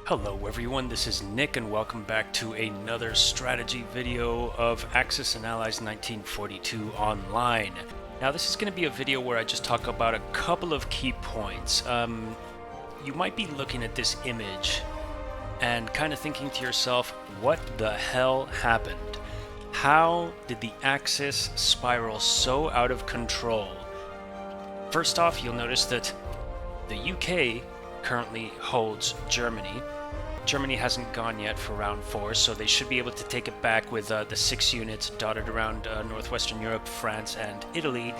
Hello everyone, this is Nick and welcome back to another strategy video of Axis and Allies 1942 Online. Now this is going to be a video where I just talk about a couple of key points. You might be looking at this image and kind of thinking to yourself, what the hell happened? How did the Axis spiral so out of control? First off, you'll notice that the UK currently holds Germany. Germany hasn't gone yet for round 4, so they should be able to take it back with the 6 units dotted around northwestern Europe, France, and Italy.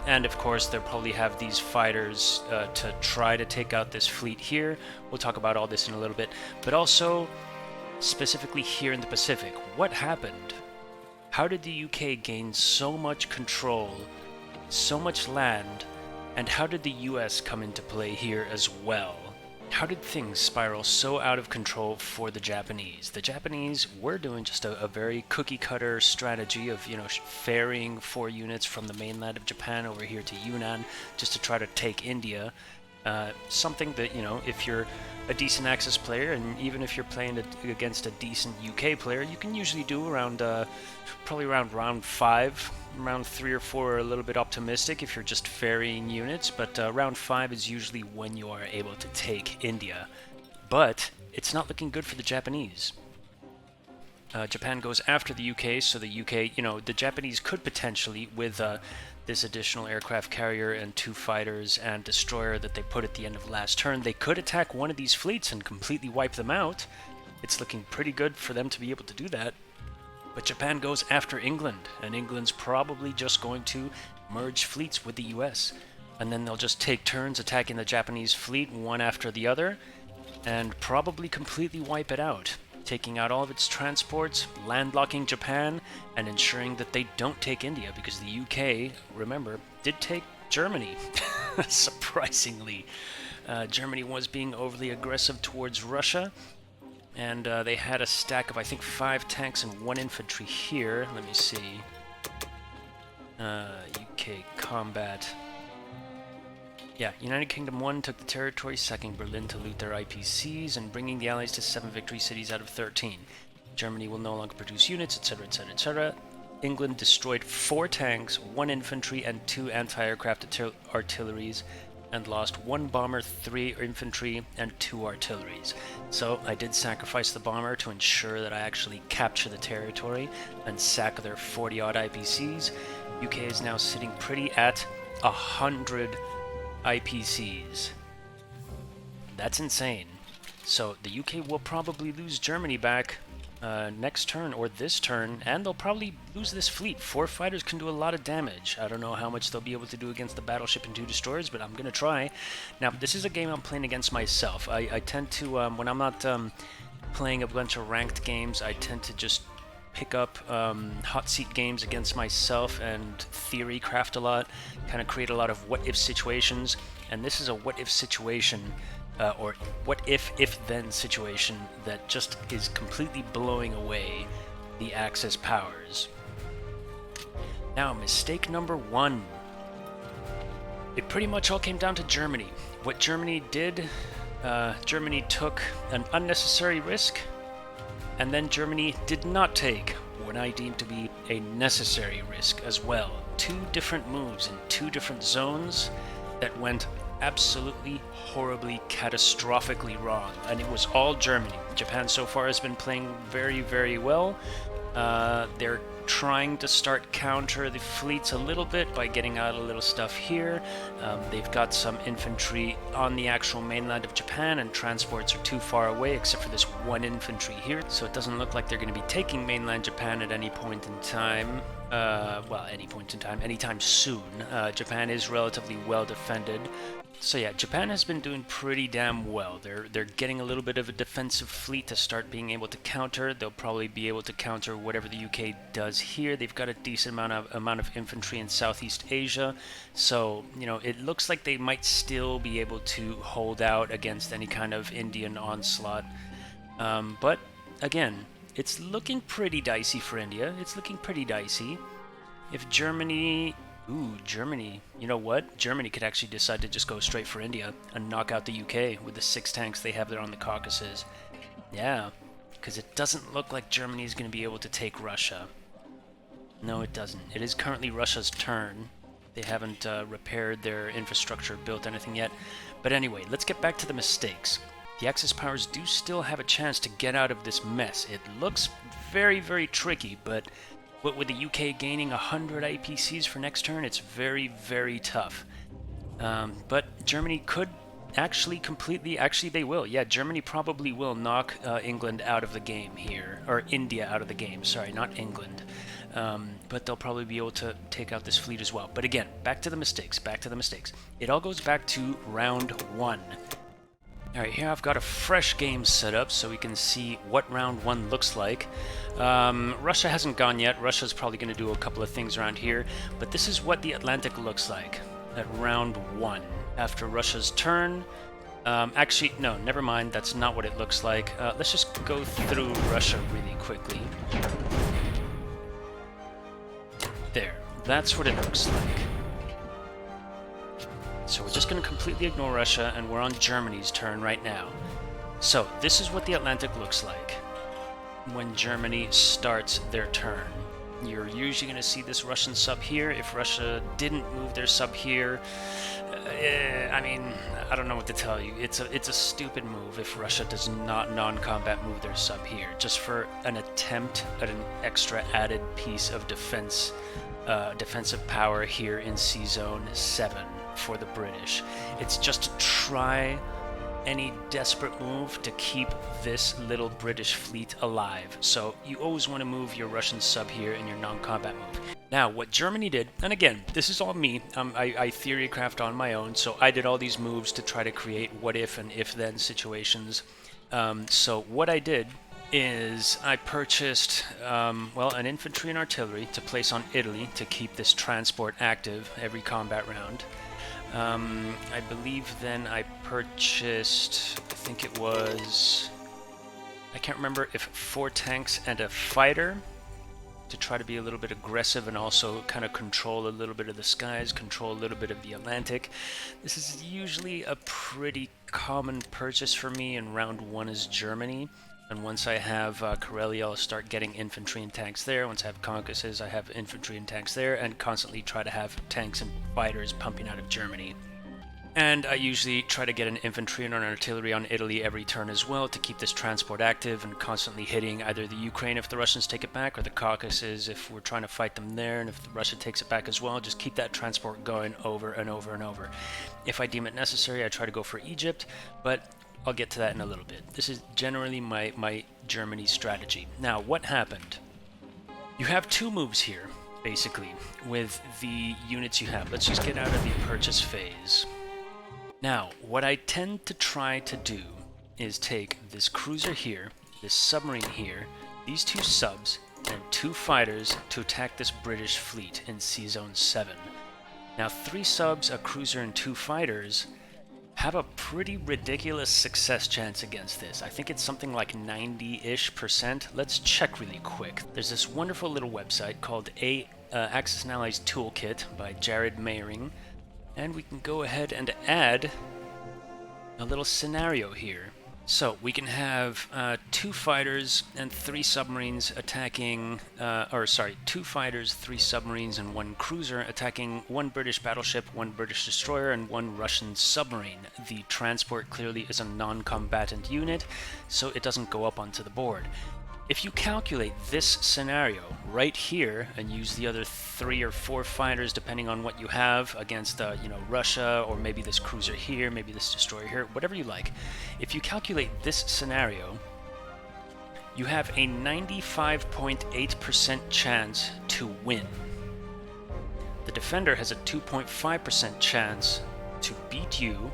And of course, they'll probably have these fighters to try to take out this fleet here. We'll talk about all this in a little bit. But also, specifically here in the Pacific, what happened? How did the UK gain so much control, so much land, and how did the US come into play here as well? How did things spiral so out of control for the Japanese? The Japanese were doing just a very cookie-cutter strategy of, ferrying 4 units from the mainland of Japan over here to Yunnan just to try to take India. Something that, if you're a decent Axis player, and even if you're playing against a decent UK player, you can usually do around, probably around round 5. Round 3 or 4 are a little bit optimistic if you're just ferrying units, but round 5 is usually when you are able to take India. But it's not looking good for the Japanese. Japan goes after the UK, so the UK, the Japanese could potentially, with this additional aircraft carrier and 2 fighters and destroyer that they put at the end of last turn, they could attack one of these fleets and completely wipe them out. It's looking pretty good for them to be able to do that. But Japan goes after England, and England's probably just going to merge fleets with the US. And then they'll just take turns attacking the Japanese fleet one after the other, and probably completely wipe it out, taking out all of its transports, landlocking Japan, and ensuring that they don't take India, because the UK, remember, did take Germany. Surprisingly. Germany was being overly aggressive towards Russia, and they had a stack of, I think, 5 tanks and 1 infantry here. Let me see. UK combat. Yeah, United Kingdom 1 took the territory, sacking Berlin to loot their IPCs and bringing the Allies to 7 victory cities out of 13. Germany will no longer produce units, etc., etc., etc. England destroyed 4 tanks, 1 infantry, and 2 anti-aircraft artilleries, and lost 1 bomber, 3 infantry, and 2 artilleries. So I did sacrifice the bomber to ensure that I actually capture the territory and sack their 40-odd IPCs. UK is now sitting pretty at 100 IPCs. That's insane. So the UK will probably lose Germany back next turn or this turn, and they'll probably lose this fleet. 4 fighters can do a lot of damage. I don't know how much they'll be able to do against the battleship and 2 destroyers, but I'm gonna try. Now, this is a game I'm playing against myself. I tend to, when I'm not playing a bunch of ranked games, I tend to just pick up hot seat games against myself and theory craft a lot, kind of create a lot of what-if situations, and this is a what-if situation, or what if then situation that just is completely blowing away the Axis powers. Now, mistake number 1. It pretty much all came down to Germany. What Germany did, Germany took an unnecessary risk, and then Germany did not take what I deem to be a necessary risk as well. 2 different moves in 2 different zones that went absolutely horribly, catastrophically wrong, and it was all Germany. Japan so far has been playing very, very well. They're trying to start counter the fleets a little bit by getting out a little stuff here. They've got some infantry on the actual mainland of Japan, and transports are too far away except for this 1 infantry here, so it doesn't look like they're going to be taking mainland Japan at any point in time. Anytime soon. Japan is relatively well defended. So yeah, Japan has been doing pretty damn well. They're getting a little bit of a defensive fleet to start being able to counter. They'll probably be able to counter whatever the UK does here. They've got a decent amount of infantry in Southeast Asia, so it looks like they might still be able to hold out against any kind of Indian onslaught. But again, it's looking pretty dicey for India. It's looking pretty dicey. If Germany Ooh, Germany. You know what? Germany could actually decide to just go straight for India and knock out the UK with the 6 tanks they have there on the Caucasus. Yeah, because it doesn't look like Germany is going to be able to take Russia. No, it doesn't. It is currently Russia's turn. They haven't repaired their infrastructure, built anything yet. But anyway, let's get back to the mistakes. The Axis powers do still have a chance to get out of this mess. It looks very, very tricky, but with the UK gaining 100 IPCs for next turn, it's very, very tough. But Germany could actually they will. Yeah, Germany probably will knock England out of the game here. Or India out of the game, sorry, not England. But they'll probably be able to take out this fleet as well. But again, back to the mistakes. It all goes back to round 1. Alright, here I've got a fresh game set up so we can see what round 1 looks like. Russia hasn't gone yet. Russia's probably going to do a couple of things around here. But this is what the Atlantic looks like at round 1. After Russia's turn... actually, no, never mind. That's not what it looks like. Let's just go through Russia really quickly. There. That's what it looks like. So we're just going to completely ignore Russia, and we're on Germany's turn right now. So this is what the Atlantic looks like when Germany starts their turn. You're usually going to see this Russian sub here. If Russia didn't move their sub here, I mean, I don't know what to tell you. It's a stupid move if Russia does not non-combat move their sub here, just for an attempt at an extra added piece of defensive power here in C-Zone 7 for the British. It's just to try any desperate move to keep this little British fleet alive. So you always want to move your Russian sub here in your non-combat move. Now, what Germany did, and again, this is all me, I theorycraft on my own, so I did all these moves to try to create what-if and if-then situations. So what I did is I purchased, an infantry and artillery to place on Italy to keep this transport active every combat round. I believe then I purchased, I think it was, I can't remember if 4 tanks and a fighter to try to be a little bit aggressive and also kind of control a little bit of the skies, control a little bit of the Atlantic. This is usually a pretty common purchase for me, and round 1 is Germany. And once I have Karelia, I'll start getting infantry and tanks there. Once I have Caucasus, I have infantry and tanks there, and constantly try to have tanks and fighters pumping out of Germany. And I usually try to get an infantry and an artillery on Italy every turn as well to keep this transport active and constantly hitting either the Ukraine if the Russians take it back, or the Caucasus if we're trying to fight them there, and if Russia takes it back as well, just keep that transport going over and over and over. If I deem it necessary, I try to go for Egypt, but I'll get to that in a little bit. This is generally my Germany strategy. Now, what happened? You have 2 moves here, basically, with the units you have. Let's just get out of the purchase phase. Now, what I tend to try to do is take this cruiser here, this submarine here, these 2 subs, and 2 fighters to attack this British fleet in C-Zone 7. Now, 3 subs, a cruiser, and 2 fighters have a pretty ridiculous success chance against this. I think it's something like 90-ish%. Let's check really quick. There's this wonderful little website called Axis and Allies Toolkit by Jared Mayring, and we can go ahead and add a little scenario here. So we can have 2 fighters and 3 submarines attacking, 2 fighters, 3 submarines, and 1 cruiser attacking 1 British battleship, 1 British destroyer, and 1 Russian submarine. The transport clearly is a non-combatant unit, so it doesn't go up onto the board. If you calculate this scenario right here and use the other 3 or 4 fighters depending on what you have against Russia, or maybe this cruiser here, maybe this destroyer here, whatever you like. If you calculate this scenario, you have a 95.8% chance to win. The defender has a 2.5% chance to beat you,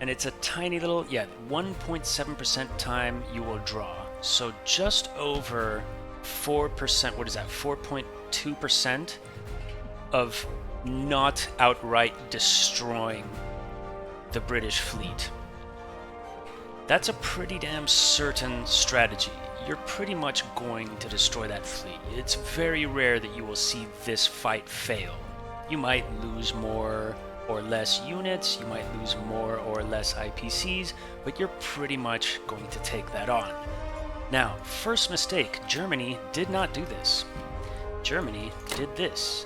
and it's a tiny little, 1.7% time you will draw. So just over 4%, what is that, 4.2% of not outright destroying the British fleet. That's a pretty damn certain strategy. You're pretty much going to destroy that fleet. It's very rare that you will see this fight fail. You might lose more or less units, you might lose more or less IPCs, but you're pretty much going to take that on. Now, first mistake, Germany did not do this. Germany did this,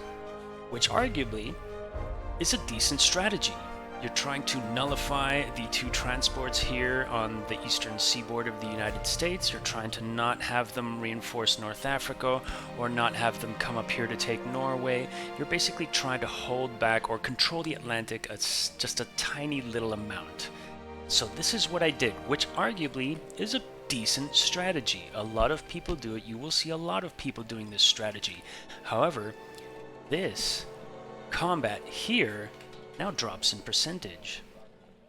which arguably is a decent strategy. You're trying to nullify the two transports here on the eastern seaboard of the United States. You're trying to not have them reinforce North Africa or not have them come up here to take Norway. You're basically trying to hold back or control the Atlantic just a tiny little amount. So this is what I did, which arguably is a decent strategy. A lot of people do it. You will see a lot of people doing this strategy. However, this combat here now drops in percentage.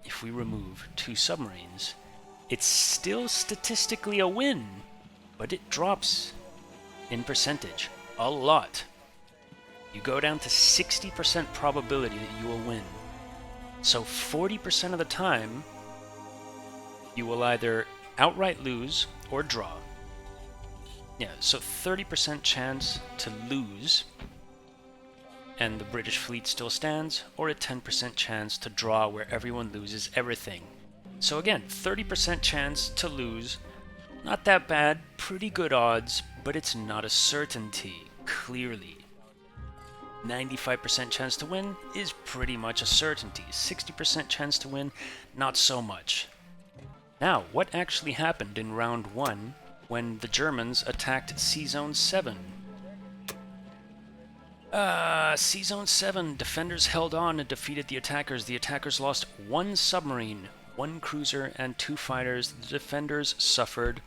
If we remove 2 submarines, it's still statistically a win, but it drops in percentage a lot. You go down to 60% probability that you will win. So 40% of the time, you will either outright lose or draw. Yeah, so 30% chance to lose and the British fleet still stands, or a 10% chance to draw where everyone loses everything. So again, 30% chance to lose, not that bad, pretty good odds, but it's not a certainty, clearly. 95% chance to win is pretty much a certainty. 60% chance to win, not so much. Now, what actually happened in round 1 when the Germans attacked Sea Zone 7? Sea Zone 7, defenders held on and defeated the attackers. The attackers lost 1 submarine, 1 cruiser, and 2 fighters. The defenders suffered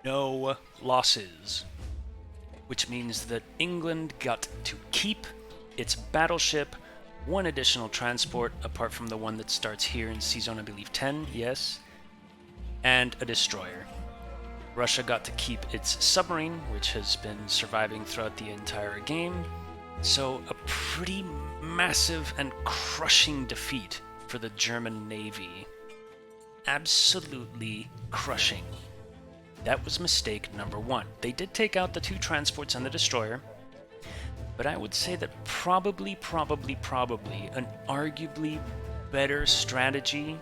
no losses, which means that England got to keep its battleship, 1 additional transport, apart from the one that starts here in Sea Zone, I believe 10, yes, and a destroyer. Russia got to keep its submarine, which has been surviving throughout the entire game. So a pretty massive and crushing defeat for the German Navy. Absolutely crushing. That was mistake number 1. They did take out the 2 transports and the destroyer, but I would say that probably an arguably better strategy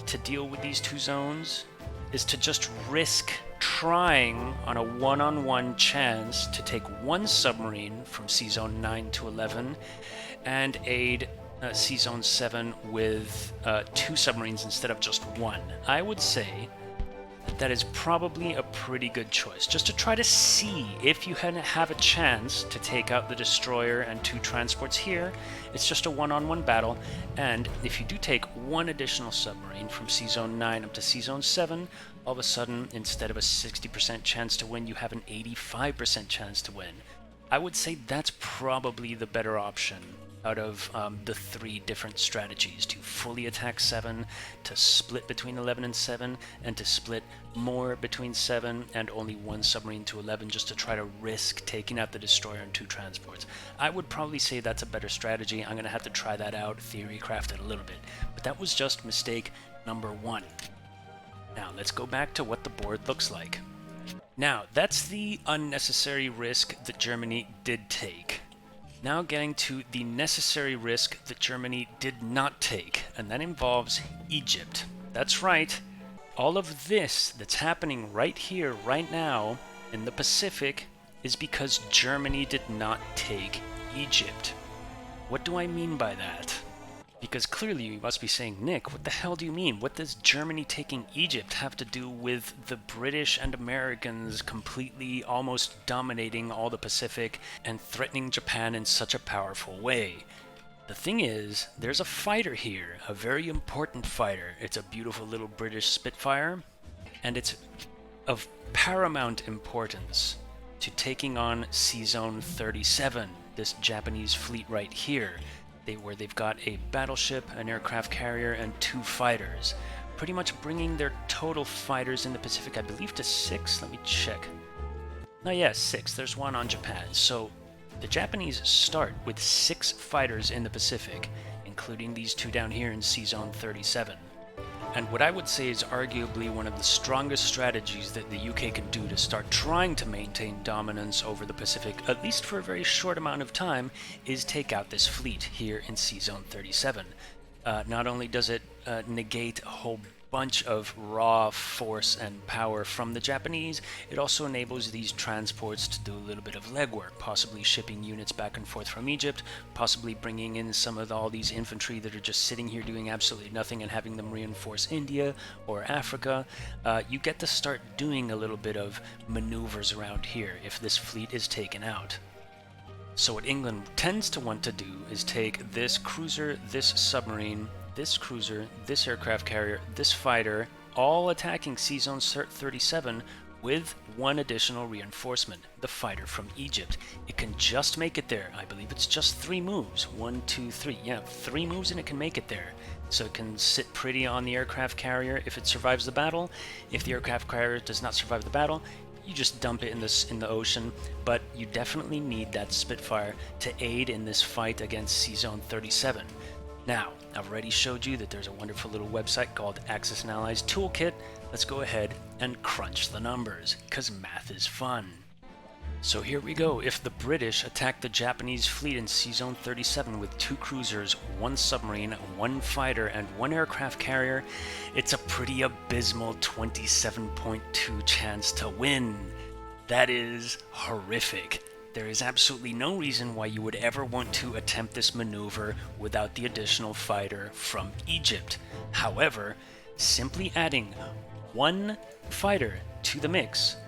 to deal with these 2 zones is to just risk trying on a one-on-one chance to take 1 submarine from Sea Zone 9 to 11 and aid Sea Zone 7 with 2 submarines instead of just 1. I would say that is probably a pretty good choice, just to try to see if you have a chance to take out the destroyer and 2 transports here. It's just a one-on-one battle, and if you do take 1 additional submarine from Sea Zone 9 up to Sea Zone 7, all of a sudden, instead of a 60% chance to win, you have an 85% chance to win. I would say that's probably the better option out of the 3 different strategies: to fully attack 7, to split between 11 and 7, and to split more between 7 and only 1 submarine to 11, just to try to risk taking out the destroyer and 2 transports. I would probably say that's a better strategy. I'm going to have to try that out, theory craft it a little bit. But that was just mistake number 1. Now, let's go back to what the board looks like. Now, that's the unnecessary risk that Germany did take. Now getting to the necessary risk that Germany did not take, and that involves Egypt. That's right, all of this that's happening right here, right now, in the Pacific, is because Germany did not take Egypt. What do I mean by that? Because clearly you must be saying, Nick, what the hell do you mean? What does Germany taking Egypt have to do with the British and Americans completely almost dominating all the Pacific and threatening Japan in such a powerful way? The thing is, there's a fighter here, a very important fighter. It's a beautiful little British Spitfire, and it's of paramount importance to taking on Sea Zone 37, this Japanese fleet right here. Where they've got a battleship, an aircraft carrier, and 2 fighters, pretty much bringing their total fighters in the Pacific, I believe, to 6. Let me check. No, yeah, 6. There's 1 on Japan. So the Japanese start with 6 fighters in the Pacific, including these 2 down here in Sea Zone 37. and what I would say is arguably one of the strongest strategies that the UK can do to start trying to maintain dominance over the Pacific, at least for a very short amount of time, is take out this fleet here in Sea Zone 37. Not only does it negate a whole bunch of raw force and power from the Japanese, it also enables these transports to do a little bit of legwork, possibly shipping units back and forth from Egypt, possibly bringing in some of all these infantry that are just sitting here doing absolutely nothing and having them reinforce India or Africa. You get to start doing a little bit of maneuvers around here if this fleet is taken out. So what England tends to want to do is take this cruiser, this submarine, this cruiser, this aircraft carrier, this fighter, all attacking Sea Zone 37 with one additional reinforcement, the fighter from Egypt. It can just make it there. I believe it's just 3 moves. 1, 2, 3. Yeah, 3 moves and it can make it there. So it can sit pretty on the aircraft carrier if it survives the battle. If the aircraft carrier does not survive the battle, you just dump it in the ocean, but you definitely need that Spitfire to aid in this fight against Sea Zone 37. Now, I've already showed you that there's a wonderful little website called Axis and Allies Toolkit. Let's go ahead and crunch the numbers, because math is fun. So here we go. If the British attack the Japanese fleet in Sea Zone 37 with 2 cruisers, 1 submarine, 1 fighter, and 1 aircraft carrier, it's a pretty abysmal 27.2 chance to win. That is horrific. There is absolutely no reason why you would ever want to attempt this maneuver without the additional fighter from Egypt. However, simply adding 1 fighter to the mix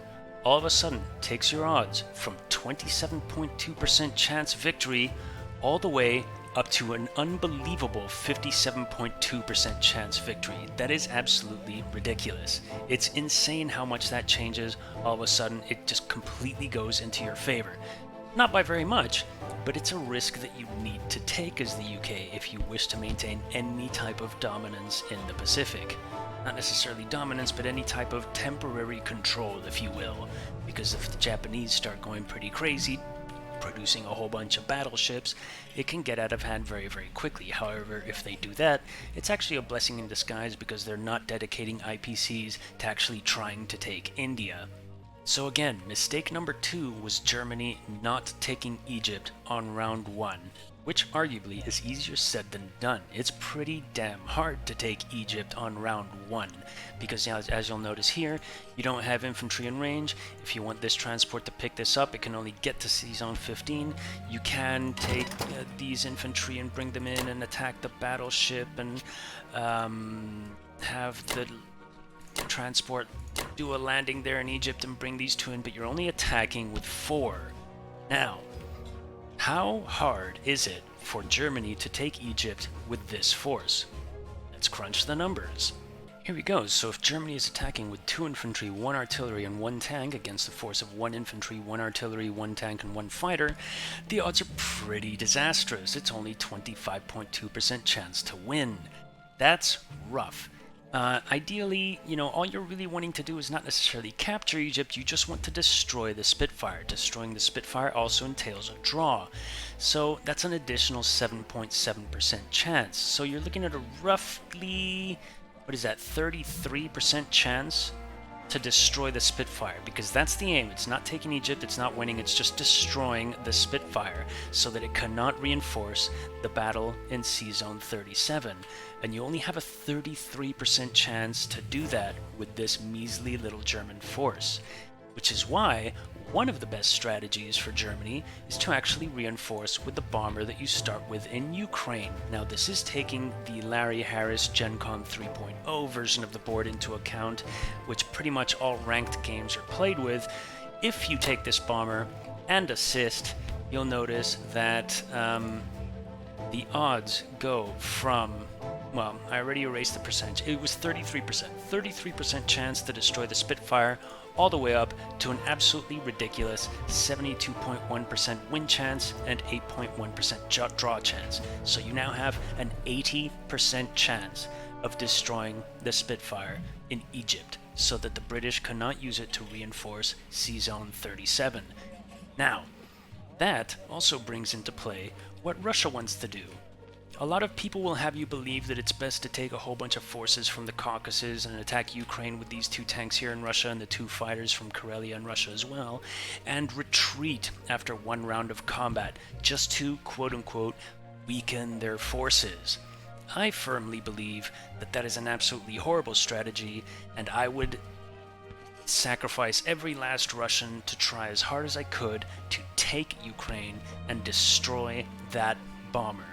all of a sudden takes your odds from 27.2% chance victory all the way up to an unbelievable 57.2% chance victory. That is absolutely ridiculous. It's insane how much that changes. All of a sudden, it just completely goes into your favor. Not by very much, but it's a risk that you need to take as the UK if you wish to maintain any type of dominance in the Pacific. Not necessarily dominance, but any type of temporary control, if you will. Because if the Japanese start going pretty crazy, producing a whole bunch of battleships, it can get out of hand very, very quickly. However, if they do that, it's actually a blessing in disguise because they're not dedicating IPCs to actually trying to take India. So again, mistake number 2 was Germany not taking Egypt on round 1. Which arguably is easier said than done. It's pretty damn hard to take Egypt on round 1, because as you'll notice here, you don't have infantry in range. If you want this transport to pick this up, it can only get to Sea Zone 15. You can take these infantry and bring them in and attack the battleship and have the transport do a landing there in Egypt and bring these 2 in, but you're only attacking with 4. Now, how hard is it for Germany to take Egypt with this force? Let's crunch the numbers. Here we go. So if Germany is attacking with 2 infantry, 1 artillery, and 1 tank against a force of 1 infantry, 1 artillery, 1 tank, and 1 fighter, the odds are pretty disastrous. It's only 25.2% chance to win. That's rough. Ideally, all you're really wanting to do is not necessarily capture Egypt, you just want to destroy the Spitfire. Destroying the Spitfire also entails a draw. So that's an additional 7.7% chance. So you're looking at a roughly, 33% chance to destroy the Spitfire, because that's the aim. It's not taking Egypt, it's not winning, it's just destroying the Spitfire so that it cannot reinforce the battle in Sea Zone 37. And you only have a 33% chance to do that with this measly little German force, which is why one of the best strategies for Germany is to actually reinforce with the bomber that you start with in Ukraine. Now, this is taking the Larry Harris Gen Con 3.0 version of the board into account, which pretty much all ranked games are played with. If you take this bomber and assist, you'll notice that the odds go from, well, I already erased the percentage. It was 33%. 33% chance to destroy the Spitfire, all the way up to an absolutely ridiculous 72.1% win chance and 8.1% draw chance. So you now have an 80% chance of destroying the Spitfire in Egypt, so that the British cannot use it to reinforce Sea Zone 37. Now, that also brings into play what Russia wants to do. A lot of people will have you believe that it's best to take a whole bunch of forces from the Caucasus and attack Ukraine with these 2 tanks here in Russia and the 2 fighters from Karelia in Russia as well, and retreat after 1 round of combat, just to, quote-unquote, weaken their forces. I firmly believe that that is an absolutely horrible strategy, and I would sacrifice every last Russian to try as hard as I could to take Ukraine and destroy that bomber.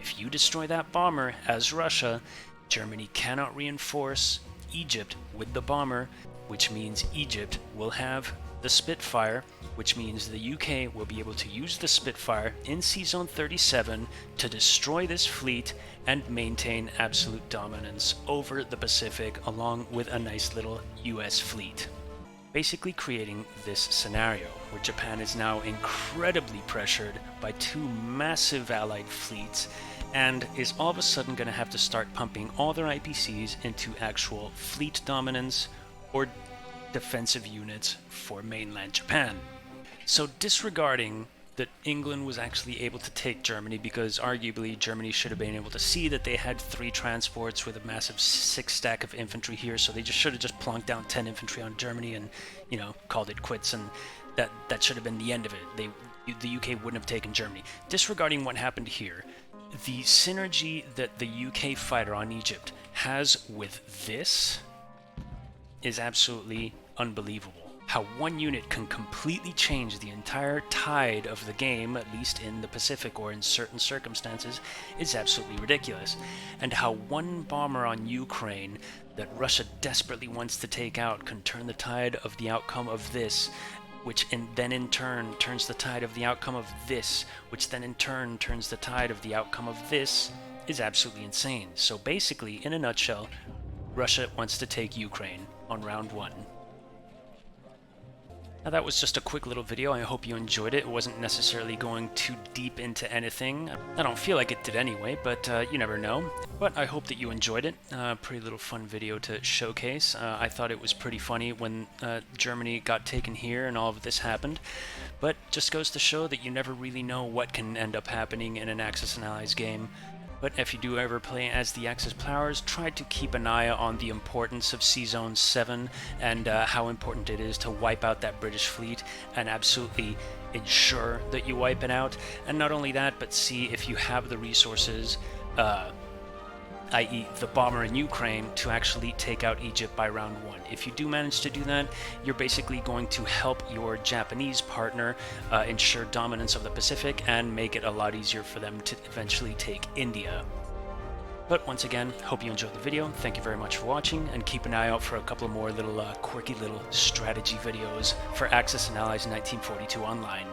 If you destroy that bomber as Russia, Germany cannot reinforce Egypt with the bomber, which means Egypt will have the Spitfire, which means the UK will be able to use the Spitfire in Sea Zone 37 to destroy this fleet and maintain absolute dominance over the Pacific along with a nice little US fleet. Basically creating this scenario where Japan is now incredibly pressured by 2 massive allied fleets and is all of a sudden going to have to start pumping all their IPCs into actual fleet dominance or defensive units for mainland Japan. So disregarding that England was actually able to take Germany, because arguably Germany should have been able to see that they had 3 transports with a massive 6 stack of infantry here, so they should have just plonked down 10 infantry on Germany and, called it quits, and that should have been the end of it. The UK wouldn't have taken Germany. Disregarding what happened here, the synergy that the UK fighter on Egypt has with this is absolutely unbelievable. How 1 unit can completely change the entire tide of the game, at least in the Pacific or in certain circumstances, is absolutely ridiculous. And how 1 bomber on Ukraine that Russia desperately wants to take out can turn the tide of the outcome of this, which then in turn turns the tide of the outcome of this, which then in turn turns the tide of the outcome of this, is absolutely insane. So basically, in a nutshell, Russia wants to take Ukraine on round 1. Now that was just a quick little video. I hope you enjoyed it. It wasn't necessarily going too deep into anything. I don't feel like it did anyway, but you never know. But I hope that you enjoyed it. Pretty little fun video to showcase. I thought it was pretty funny when Germany got taken here and all of this happened. But just goes to show that you never really know what can end up happening in an Axis and Allies game. But if you do ever play as the Axis powers, try to keep an eye on the importance of Sea Zone 7 and how important it is to wipe out that British fleet and absolutely ensure that you wipe it out. And not only that, but see if you have the resources, i.e. the bomber in Ukraine, to actually take out Egypt by round 1. If you do manage to do that, you're basically going to help your Japanese partner ensure dominance of the Pacific and make it a lot easier for them to eventually take India. But once again, hope you enjoyed the video. Thank you very much for watching, and keep an eye out for a couple of more little quirky little strategy videos for Axis and Allies 1942 online.